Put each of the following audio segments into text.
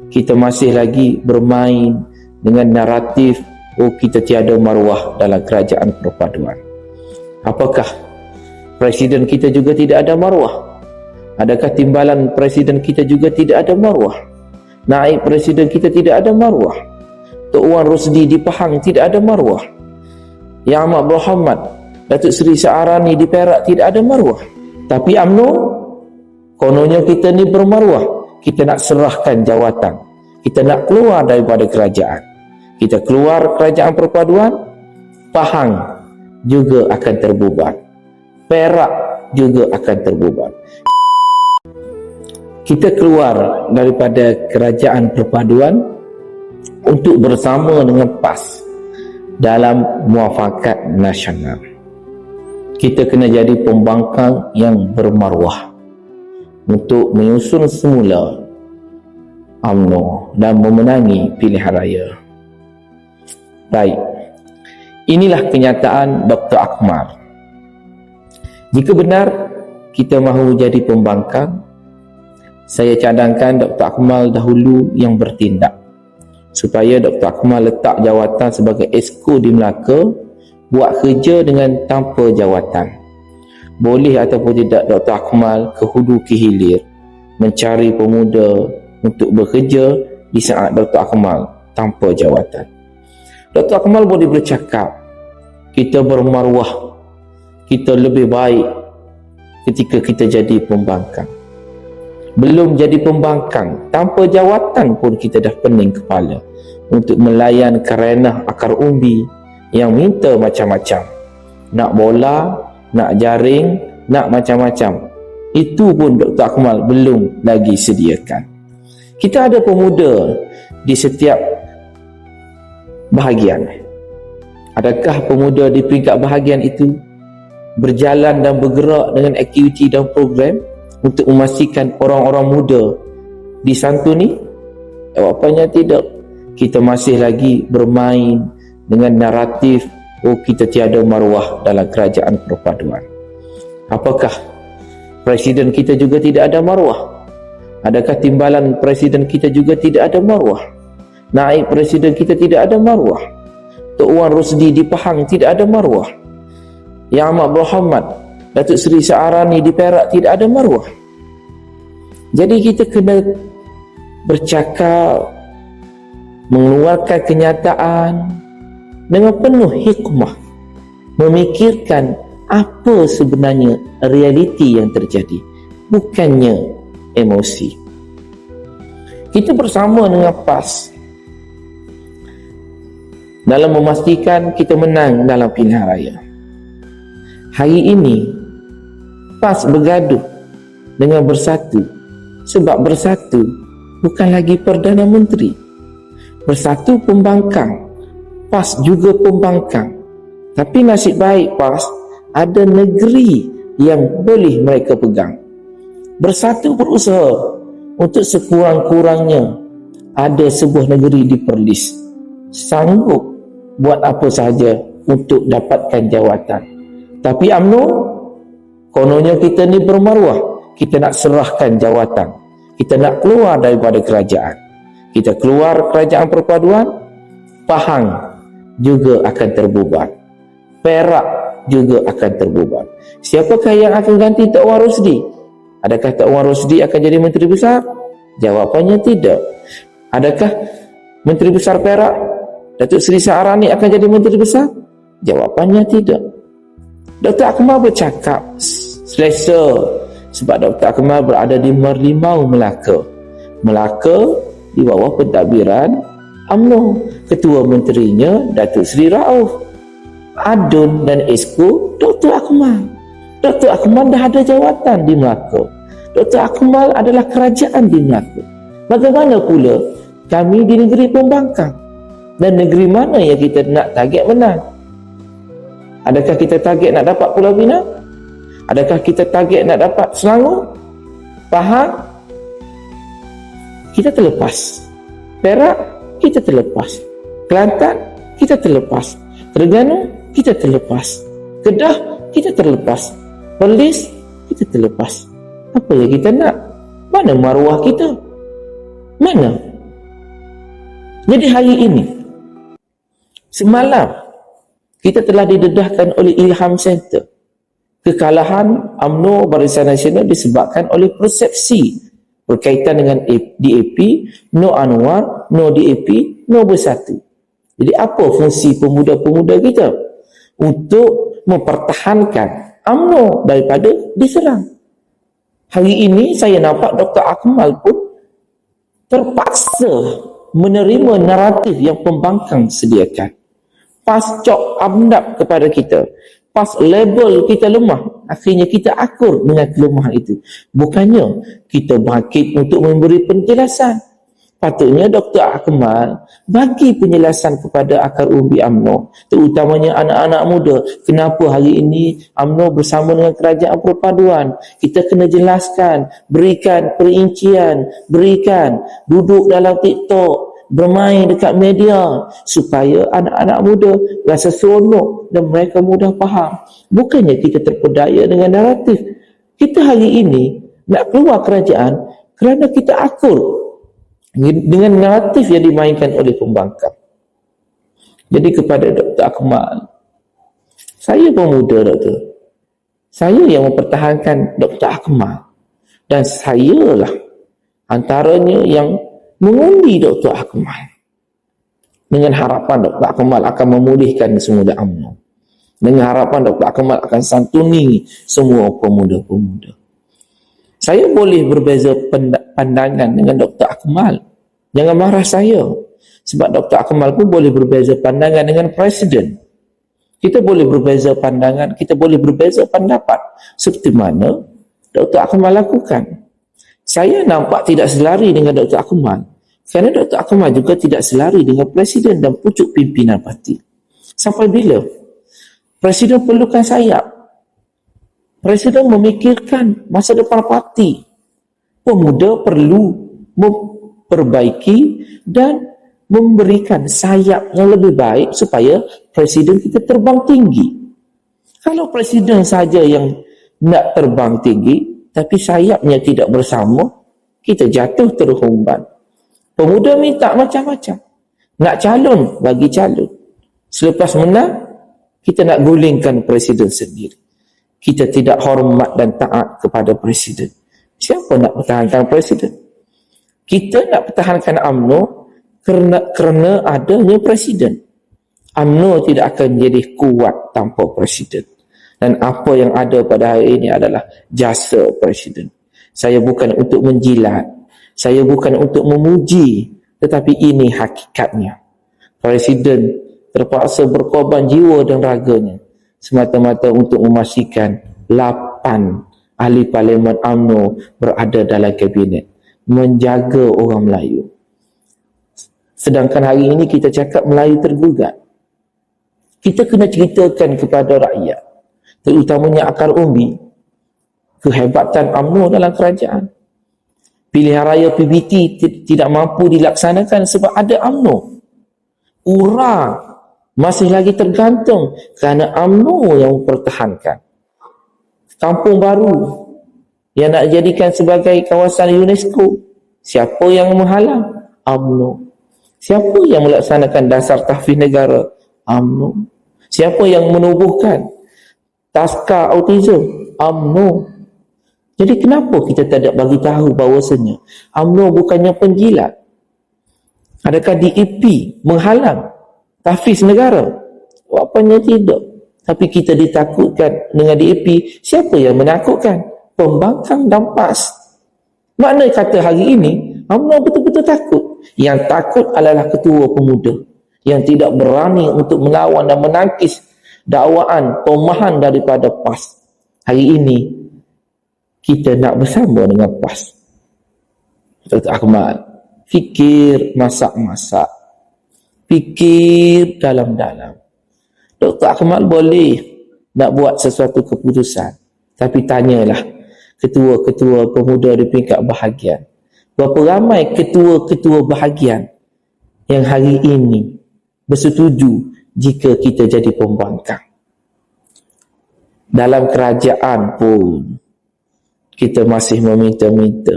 kita masih lagi bermain dengan naratif kita tiada maruah dalam kerajaan perpaduan. Apakah presiden kita juga tidak ada maruah? Adakah timbalan presiden kita juga tidak ada maruah? Naib presiden kita tidak ada maruah? Tok Wan Rosdi di Pahang tidak ada maruah? Yang Amat Berhormat Datuk Seri Syarani di Perak tidak ada maruah? Tapi UMNO kononnya kita ni bermaruah. Kita nak serahkan jawatan, kita nak keluar daripada kerajaan, kita keluar kerajaan perpaduan, Pahang juga akan terbubar, Perak juga akan terbubar. Kita keluar daripada kerajaan perpaduan untuk bersama dengan PAS dalam muafakat nasional. Kita kena jadi pembangkang yang bermaruah untuk menyusun semula UMNO dan memenangi pilihan raya. Baik, inilah kenyataan Dr. Akmal. Jika benar kita mahu jadi pembangkang, saya cadangkan Dr. Akmal dahulu yang bertindak, supaya Dr. Akmal letak jawatan sebagai Exco di Melaka, buat kerja dengan tanpa jawatan. Boleh ataupun tidak Dr. Akmal ke hulu ke hilir mencari pemuda untuk bekerja di saat Dr. Akmal tanpa jawatan. Dr. Akmal boleh bercakap, kita bermaruah, kita lebih baik ketika kita jadi pembangkang. Belum jadi pembangkang, tanpa jawatan pun kita dah pening kepala untuk melayan kerenah akar umbi yang minta macam-macam. Nak bola, nak jaring, nak macam-macam. Itu pun Dr. Akmal belum lagi sediakan. Kita ada pemuda di setiap bahagian. Adakah pemuda di peringkat bahagian itu berjalan dan bergerak dengan aktiviti dan program untuk memastikan orang-orang muda disantuni? Jawapannya tidak. Kita masih lagi bermain dengan naratif kita tiada maruah dalam kerajaan perpaduan. Apakah presiden kita juga tidak ada maruah? Adakah timbalan presiden kita juga tidak ada maruah? Naib presiden kita tidak ada maruah? Tok Wan Rosdi di Pahang tidak ada maruah? Yang Amat Berhormat Datuk Seri Syarani di Perak tidak ada maruah? Jadi kita kena bercakap, mengeluarkan kenyataan dengan penuh hikmah, memikirkan apa sebenarnya realiti yang terjadi, bukannya emosi. Kita bersama dengan PAS dalam memastikan kita menang dalam pilihan raya. Hari ini PAS bergaduh dengan Bersatu, sebab Bersatu bukan lagi Perdana Menteri. Bersatu pembangkang, PAS juga pembangkang. Tapi nasib baik PAS ada negeri yang boleh mereka pegang. Bersatu berusaha untuk sekurang-kurangnya ada sebuah negeri di Perlis, sanggup buat apa sahaja untuk dapatkan jawatan. Tapi UMNO kononnya kita ni bermaruah, kita nak serahkan jawatan, kita nak keluar daripada kerajaan, kita keluar kerajaan perpaduan, Pahang juga akan terbubar, Perak juga akan terbubar. Siapakah yang akan ganti Tok Wan Rosdi? Adakah Tok Wan Rosdi akan jadi Menteri Besar? Jawapannya tidak. Adakah Menteri Besar Perak Datuk Seri Syarani akan jadi Menteri Besar? Jawapannya tidak. Dr. Akmal bercakap selesa sebab Dr. Akmal berada di Merlimau, Melaka. Melaka di bawah pentadbiran UMNO. Ketua menterinya Datuk Seri Rauf. Adun dan Exco Dr. Akmal. Dr. Akmal dah ada jawatan di Melaka. Dr. Akmal adalah kerajaan di Melaka. Bagaimana pula kami di negeri pembangkang? Dan negeri mana yang kita nak target menang? Adakah kita target nak dapat Pulau Pinang? Adakah kita target nak dapat Selangor? Pahang? Kita terlepas. Perak? Kita terlepas. Kelantan? Kita terlepas. Terengganu? Kita terlepas. Kedah? Kita terlepas. Perlis? Kita terlepas. Apa yang kita nak? Mana maruah kita? Mana? Jadi hari ini, semalam, kita telah didedahkan oleh Ilham Center. Kekalahan UMNO Barisan Nasional disebabkan oleh persepsi berkaitan dengan DAP, no Anwar, no DAP, no Bersatu. Jadi apa fungsi pemuda-pemuda kita? Untuk mempertahankan UMNO daripada diserang. Hari ini saya nampak Dr. Akmal pun terpaksa menerima naratif yang pembangkang sediakan. Pas cok amdap kepada kita, pas label kita lemah, akhirnya kita akur dengan kelemahan itu. Bukannya kita bangkit untuk memberi penjelasan. Patutnya Dr. Akmal bagi penjelasan kepada akar umbi UMNO, terutamanya anak-anak muda. Kenapa hari ini UMNO bersama dengan kerajaan perpaduan? Kita kena jelaskan, berikan perincian, berikan, duduk dalam TikTok, bermain dekat media, supaya anak-anak muda rasa seronok dan mereka mudah faham. Bukannya kita terpedaya dengan naratif. Kita hari ini nak keluar kerajaan kerana kita akur dengan naratif yang dimainkan oleh pembangkang. Jadi kepada Dr. Akmal, saya pemuda, Doktor. Saya yang mempertahankan Dr. Akmal, dan saya lah antaranya yang mengundi Dr. Akmal dengan harapan Dr. Akmal akan memulihkan semula UMNO, dengan harapan Dr. Akmal akan santuni semua pemuda-pemuda. Saya boleh berbeza pandangan dengan Dr. Akmal. Jangan marah saya. Sebab Dr. Akmal pun boleh berbeza pandangan dengan Presiden. Kita boleh berbeza pandangan, kita boleh berbeza pendapat. Seperti mana Dr. Akmal lakukan. Saya nampak tidak selari dengan Dr. Akmal. Kerana Dr. Akmal juga tidak selari dengan Presiden dan pucuk pimpinan parti. Sampai bila? Presiden perlukan sayap. Presiden memikirkan masa depan parti. Pemuda perlu memperbaiki dan memberikan sayap yang lebih baik supaya Presiden kita terbang tinggi. Kalau Presiden saja yang nak terbang tinggi, tapi sayapnya tidak bersama, kita jatuh terhumban. Pemuda minta macam-macam. Nak calon, bagi calon. Selepas menang, kita nak gulingkan Presiden sendiri. Kita tidak hormat dan taat kepada Presiden. Siapa nak pertahankan Presiden? Kita nak pertahankan UMNO kerana adanya Presiden. UMNO tidak akan jadi kuat tanpa Presiden. Dan apa yang ada pada hari ini adalah jasa Presiden. Saya bukan untuk menjilat, saya bukan untuk memuji, tetapi ini hakikatnya. Presiden terpaksa berkorban jiwa dan raganya semata-mata untuk memastikan 8 ahli parlimen UMNO berada dalam kabinet, menjaga orang Melayu. Sedangkan hari ini kita cakap Melayu tergugat. Kita kena ceritakan kepada rakyat, terutamanya akar umbi, kehebatan UMNO dalam kerajaan. Pilihan raya PBT tidak mampu dilaksanakan sebab ada UMNO. Orang masih lagi tergantung kerana UMNO yang mempertahankan. Kampung baru yang nak jadikan sebagai kawasan UNESCO, siapa yang menghalang? UMNO. Siapa yang melaksanakan dasar tahfiz negara? UMNO. Siapa yang menubuhkan taska autism? UMNO. Jadi kenapa kita tidak bagi tahu bahawasanya UMNO bukannya penjilat? Adakah DAP menghalang tahfiz negara? Apanya tidak. Tapi kita ditakutkan dengan DAP. Siapa yang menakutkan? Pembangkang dan PAS. Makna kata hari ini UMNO betul-betul takut. Yang takut adalah ketua pemuda yang tidak berani untuk melawan dan menangkis dakwaan tomahan daripada PAS. Hari ini kita nak bersama dengan PAS. Dr. Akmal, fikir masak-masak, fikir dalam-dalam. Dr. Akmal boleh nak buat sesuatu keputusan, tapi tanyalah ketua-ketua pemuda di peringkat bahagian. Berapa ramai ketua-ketua bahagian yang hari ini bersetuju jika kita jadi pembangkang? Dalam kerajaan pun kita masih meminta-minta.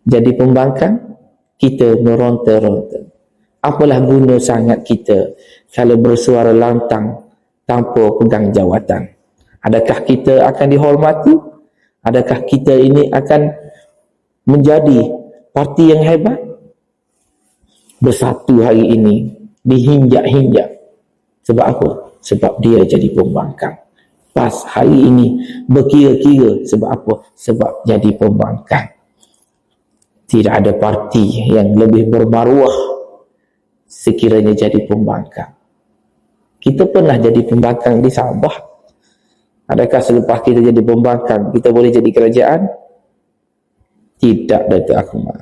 Jadi pembangkang, kita meronta-ronta. Apalah guna sangat kita kalau bersuara lantang tanpa pegang jawatan? Adakah kita akan dihormati? Adakah kita ini akan menjadi parti yang hebat? Bersatu hari ini dihinjak-hinjak. Sebab apa? Sebab dia jadi pembangkang. PAS hari ini berkira-kira. Sebab apa? Sebab jadi pembangkang. Tidak ada parti yang lebih bermaruah sekiranya jadi pembangkang. Kita pernah jadi pembangkang di Sabah. Adakah selepas kita jadi pembangkang kita boleh jadi kerajaan? Tidak, Datuk Akmal.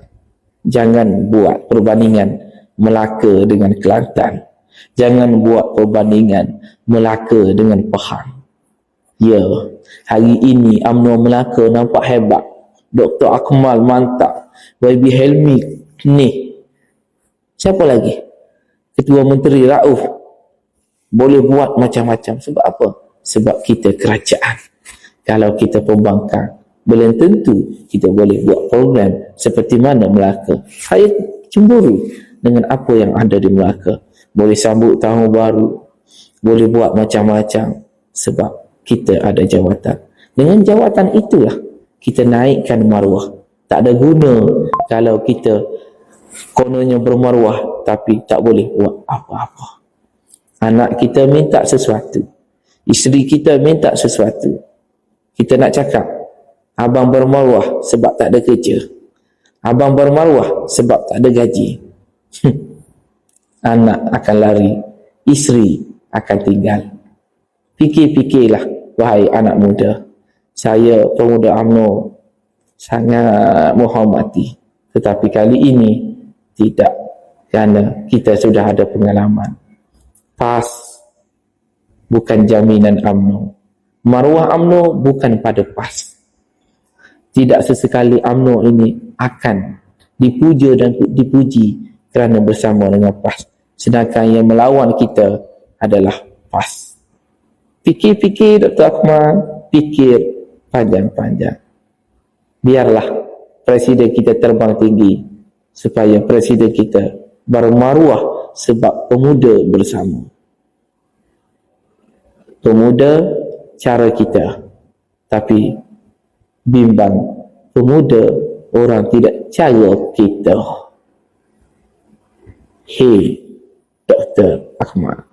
Jangan buat perbandingan Melaka dengan Kelantan. Jangan buat perbandingan Melaka dengan Pahang. Ya, hari ini UMNO Melaka nampak hebat. Dr. Akmal mantap. YB Helmi ni. Siapa lagi? Ketua Menteri Rauf boleh buat macam-macam. Sebab apa? Sebab kita kerajaan. Kalau kita pembangkang, belum tentu kita boleh buat program seperti mana Melaka. Saya cemburu dengan apa yang ada di Melaka. Boleh sambut tahun baru, boleh buat macam-macam sebab kita ada jawatan. Dengan jawatan itulah kita naikkan maruah. Tak ada guna kalau kita kononnya bermaruah tapi tak boleh buat apa-apa. Anak kita minta sesuatu, isteri kita minta sesuatu, kita nak cakap abang bermaruah sebab tak ada kerja, abang bermaruah sebab tak ada gaji. Anak akan lari, isteri akan tinggal. Fikir-fikirlah wahai anak muda. Saya pemuda UMNO sangat menghormati, tetapi kali ini tidak, kerana kita sudah ada pengalaman. PAS bukan jaminan UMNO. Maruah UMNO bukan pada PAS. Tidak sesekali UMNO ini akan dipuja dan dipuji kerana bersama dengan PAS. Sedangkan yang melawan kita adalah PAS. Fikir-fikir Dr. Akmal, fikir panjang-panjang. Biarlah presiden kita terbang tinggi supaya presiden kita bermaruah sebab pemuda bersama. Pemuda cara kita, tapi bimbang pemuda orang tidak cara kita. Hei Dr. Akmal.